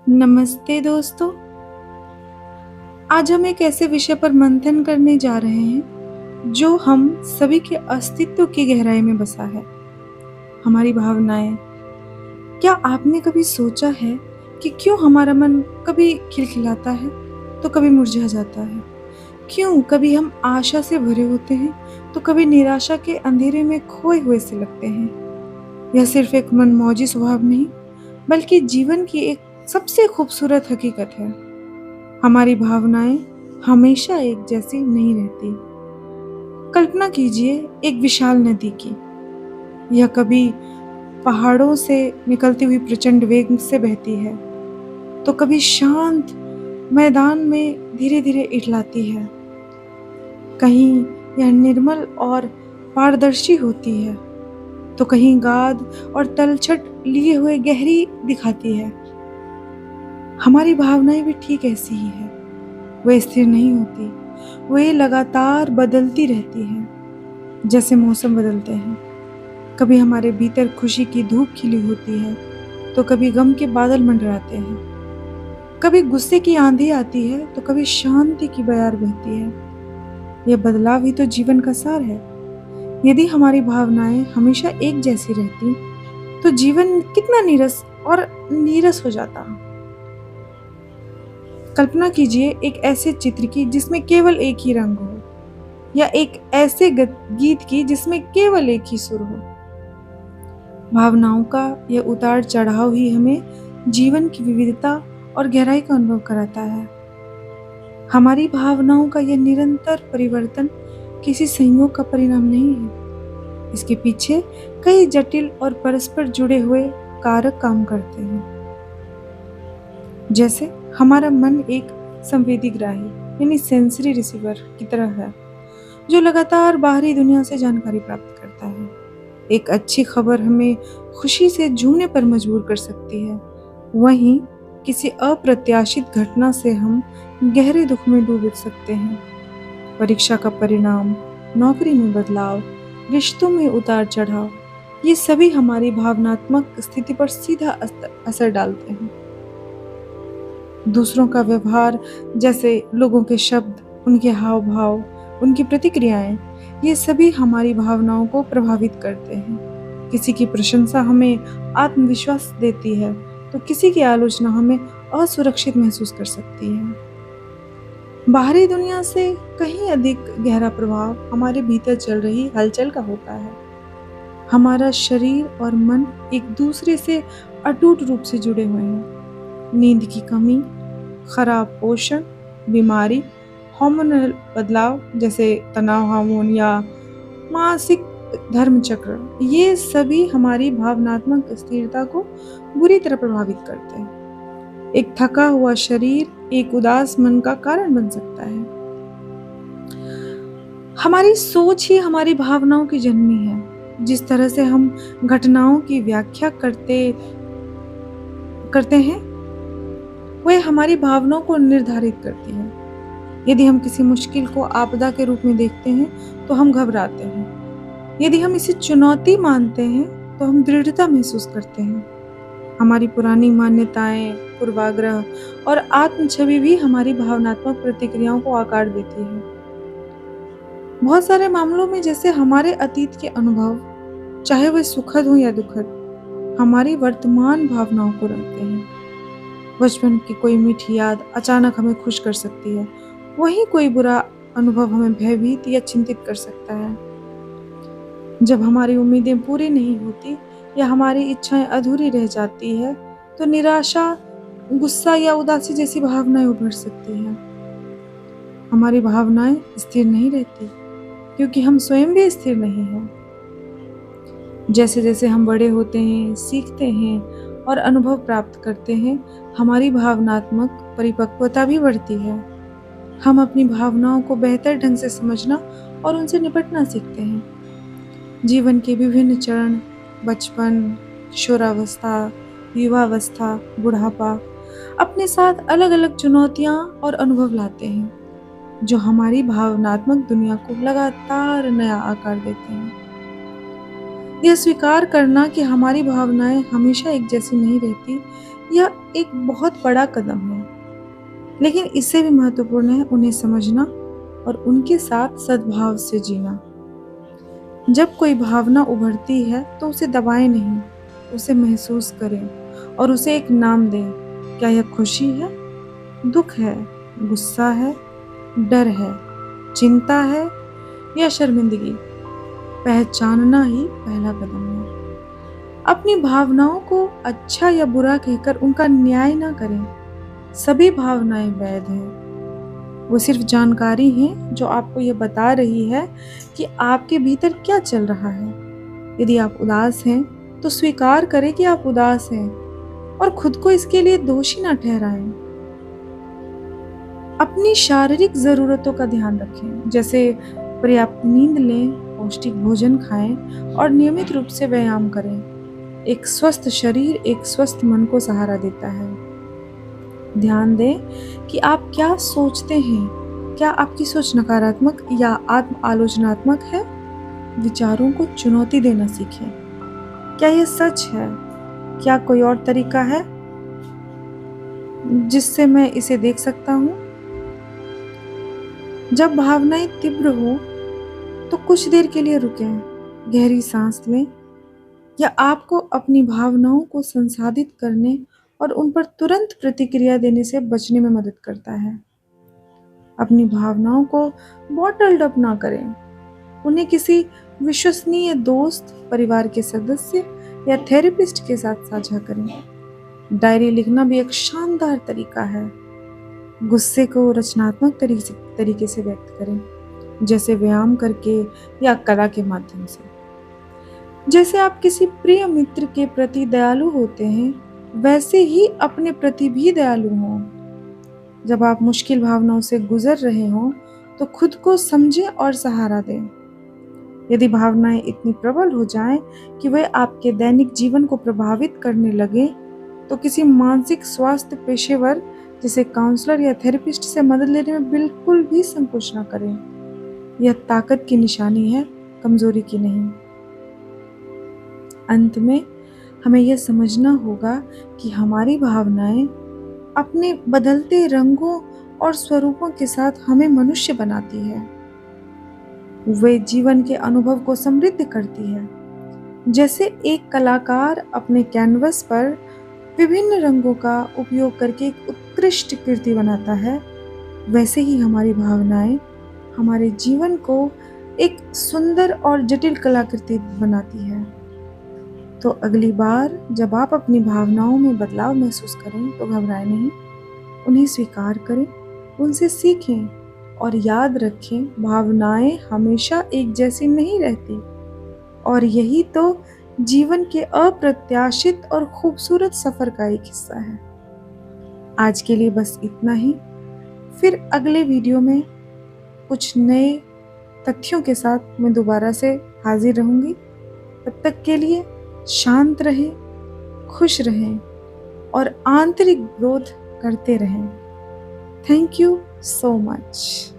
नमस्ते दोस्तों। आज हम एक ऐसे विषय पर मंथन करने जा रहे हैं जो हम सभी के अस्तित्व की गहराई में बसा है, हमारी भावनाएं। क्या आपने कभी सोचा है कि क्यों हमारा मन कभी खिलखिलाता है तो कभी मुरझा जाता है? क्यों कभी हम आशा से भरे होते हैं तो कभी निराशा के अंधेरे में खोए हुए से लगते हैं? यह सिर्फ एक मनमौजी स्वभाव नहीं, बल्कि जीवन की एक सबसे खूबसूरत हकीकत है। हमारी भावनाएं हमेशा एक जैसी नहीं रहती। कल्पना कीजिए एक विशाल नदी की। यह कभी पहाड़ों से निकलती हुई प्रचंड वेग से बहती है, तो कभी शांत मैदान में धीरे धीरे इठलाती है। कहीं यह निर्मल और पारदर्शी होती है, तो कहीं गाद और तलछट लिए हुए गहरी दिखाती है। हमारी भावनाएं भी ठीक ऐसी ही है। वे स्थिर नहीं होती, वे लगातार बदलती रहती हैं जैसे मौसम बदलते हैं। कभी हमारे भीतर खुशी की धूप खिली होती है, तो कभी गम के बादल मंडराते हैं। कभी गुस्से की आंधी आती है, तो कभी शांति की बयार बहती है। यह बदलाव ही तो जीवन का सार है। यदि हमारी भावनाएं हमेशा एक जैसी रहती तो जीवन कितना नीरस और नीरस हो जाता। कल्पना कीजिए एक ऐसे चित्र की जिसमें केवल एक ही रंग हो, या एक ऐसे गीत की जिसमें केवल एक ही सुर हो। भावनाओं का यह उतार चढ़ाव ही हमें जीवन की विविधता और गहराई का अनुभव कराता है। हमारी भावनाओं का यह निरंतर परिवर्तन किसी संयोग का परिणाम नहीं है। इसके पीछे कई जटिल और परस्पर जुड़े हुए कारक काम करते हैं। जैसे हमारा मन एक संवेदीग्राही यानी सेंसरी रिसीवर की तरह है, जो लगातार बाहरी दुनिया से जानकारी प्राप्त करता है। एक अच्छी खबर हमें खुशी से झूमने पर मजबूर कर सकती है, वहीं किसी अप्रत्याशित घटना से हम गहरे दुख में डूब सकते हैं। परीक्षा का परिणाम, नौकरी में बदलाव, रिश्तों में उतार चढ़ाव, ये सभी हमारी भावनात्मक स्थिति पर सीधा असर डालते हैं। दूसरों का व्यवहार, जैसे लोगों के शब्द, उनके हाव भाव, उनकी प्रतिक्रियाएं, ये सभी हमारी भावनाओं को प्रभावित करते हैं। किसी की प्रशंसा हमें आत्मविश्वास देती है, तो किसी की आलोचना हमें असुरक्षित महसूस कर सकती है। बाहरी दुनिया से कहीं अधिक गहरा प्रभाव हमारे भीतर चल रही हलचल का होता है। हमारा शरीर और मन एक दूसरे से अटूट रूप से जुड़े हुए हैं। नींद की कमी, खराब पोषण, बीमारी, हार्मोनल बदलाव जैसे तनाव हार्मोन या मासिक धर्म चक्र, ये सभी हमारी भावनात्मक स्थिरता को बुरी तरह प्रभावित करते हैं। एक थका हुआ शरीर एक उदास मन का कारण बन सकता है। हमारी सोच ही हमारी भावनाओं की जननी है। जिस तरह से हम घटनाओं की व्याख्या करते हैं, वह हमारी भावनाओं को निर्धारित करती है। यदि हम किसी मुश्किल को आपदा के रूप में देखते हैं, तो हम घबराते हैं। यदि हम इसे चुनौती मानते हैं, तो हम दृढ़ता महसूस करते हैं। हमारी पुरानी मान्यताएं, पूर्वाग्रह और आत्म छवि भी हमारी भावनात्मक प्रतिक्रियाओं को आकार देती है। बहुत सारे मामलों में जैसे हमारे अतीत के अनुभव, चाहे वे सुखद हो या दुखद, हमारी वर्तमान भावनाओं को रंगते हैं। बचपन की कोई मीठी याद अचानक हमें खुश कर सकती है, वहीं कोई बुरा अनुभव हमें भयभीत या चिंतित कर सकता है। जब हमारी उम्मीदें पूरी नहीं होती या हमारी इच्छाएं अधूरी रह जाती है, तो निराशा, गुस्सा या उदासी जैसी भावनाएं उभर सकती हैं। हमारी भावनाएं स्थिर नहीं रहती, क्योंकि हम स्वयं भी स्थिर नहीं हैं। जैसे जैसे हम बड़े होते हैं, सीखते हैं और अनुभव प्राप्त करते हैं, हमारी भावनात्मक परिपक्वता भी बढ़ती है। हम अपनी भावनाओं को बेहतर ढंग से समझना और उनसे निपटना सीखते हैं। जीवन के विभिन्न चरण, बचपन, किशोरावस्था, युवावस्था, बुढ़ापा, अपने साथ अलग अलग चुनौतियां और अनुभव लाते हैं, जो हमारी भावनात्मक दुनिया को लगातार नया आकार देते हैं। यह स्वीकार करना कि हमारी भावनाएं हमेशा एक जैसी नहीं रहती, यह एक बहुत बड़ा कदम है। लेकिन इससे भी महत्वपूर्ण है उन्हें समझना और उनके साथ सद्भाव से जीना। जब कोई भावना उभरती है तो उसे दबाएं नहीं, उसे महसूस करें और उसे एक नाम दें। क्या यह खुशी है, दुख है, गुस्सा है, डर है, चिंता है या शर्मिंदगी? पहचानना ही पहला कदम है। अपनी भावनाओं को अच्छा या बुरा कहकर उनका न्याय ना करें। सभी भावनाएं वैध हैं। वो सिर्फ जानकारी है जो आपको ये बता रही है कि आपके भीतर क्या चल रहा है। यदि आप उदास हैं तो स्वीकार करें कि आप उदास हैं और खुद को इसके लिए दोषी ना ठहराएं। अपनी शारीरिक जरूरतों का ध्यान रखें, जैसे पर्याप्त नींद लें, पौष्टिक भोजन खाएं और नियमित रूप से व्यायाम करें। एक स्वस्थ शरीर एक स्वस्थ मन को सहारा देता है। ध्यान दें कि आप क्या सोचते हैं। क्या आपकी सोच नकारात्मक या आत्म आलोचनात्मक है? विचारों को चुनौती देना सीखें। क्या यह सच है? क्या कोई और तरीका है जिससे मैं इसे देख सकता हूँ? जब भावनाएं तीव्र हो तो कुछ देर के लिए रुकें, गहरी सांस लें। या आपको अपनी भावनाओं को संसाधित करने और उन पर तुरंत प्रतिक्रिया देने से बचने में मदद करता है। अपनी भावनाओं को बॉटल्ड अप ना करें। उन्हें किसी विश्वसनीय दोस्त, परिवार के सदस्य या थेरेपिस्ट के साथ साझा करें। डायरी लिखना भी एक शानदार तरीका है। गुस्से को रचनात्मक तरीके से व्यक्त करें, जैसे व्यायाम करके या कला के माध्यम से। जैसे आप किसी प्रिय मित्र के प्रति दयालु होते हैं, वैसे ही अपने प्रति भी दयालु हों। जब आप मुश्किल भावनाओं से गुजर रहे हों तो खुद को समझें और सहारा दें। यदि भावनाएं इतनी प्रबल हो जाएं कि वे आपके दैनिक जीवन को प्रभावित करने लगे, तो किसी मानसिक स्वास्थ्य पेशेवर जैसे काउंसलर या थेरेपिस्ट से मदद लेने में बिल्कुल भी संकोच न करें। यह ताकत की निशानी है, कमजोरी की नहीं। अंत में हमें यह समझना होगा कि हमारी भावनाएं अपने बदलते रंगों और स्वरूपों के साथ हमें मनुष्य बनाती है। वे जीवन के अनुभव को समृद्ध करती है। जैसे एक कलाकार अपने कैनवस पर विभिन्न रंगों का उपयोग करके एक उत्कृष्ट कृति बनाता है, वैसे ही हमारी भावनाएं हमारे जीवन को एक सुंदर और जटिल कलाकृति बनाती है। तो अगली बार जब आप अपनी भावनाओं में बदलाव महसूस करें तो घबराएं नहीं, उन्हें स्वीकार करें, उनसे सीखें और याद रखें, भावनाएं हमेशा एक जैसी नहीं रहती और यही तो जीवन के अप्रत्याशित और खूबसूरत सफर का एक हिस्सा है। आज के लिए बस इतना ही। फिर अगले वीडियो में कुछ नए तथ्यों के साथ मैं दोबारा से हाजिर रहूंगी। तब तक के लिए शांत रहें, खुश रहें और आंतरिक ग्रोथ करते रहें। Thank you so much.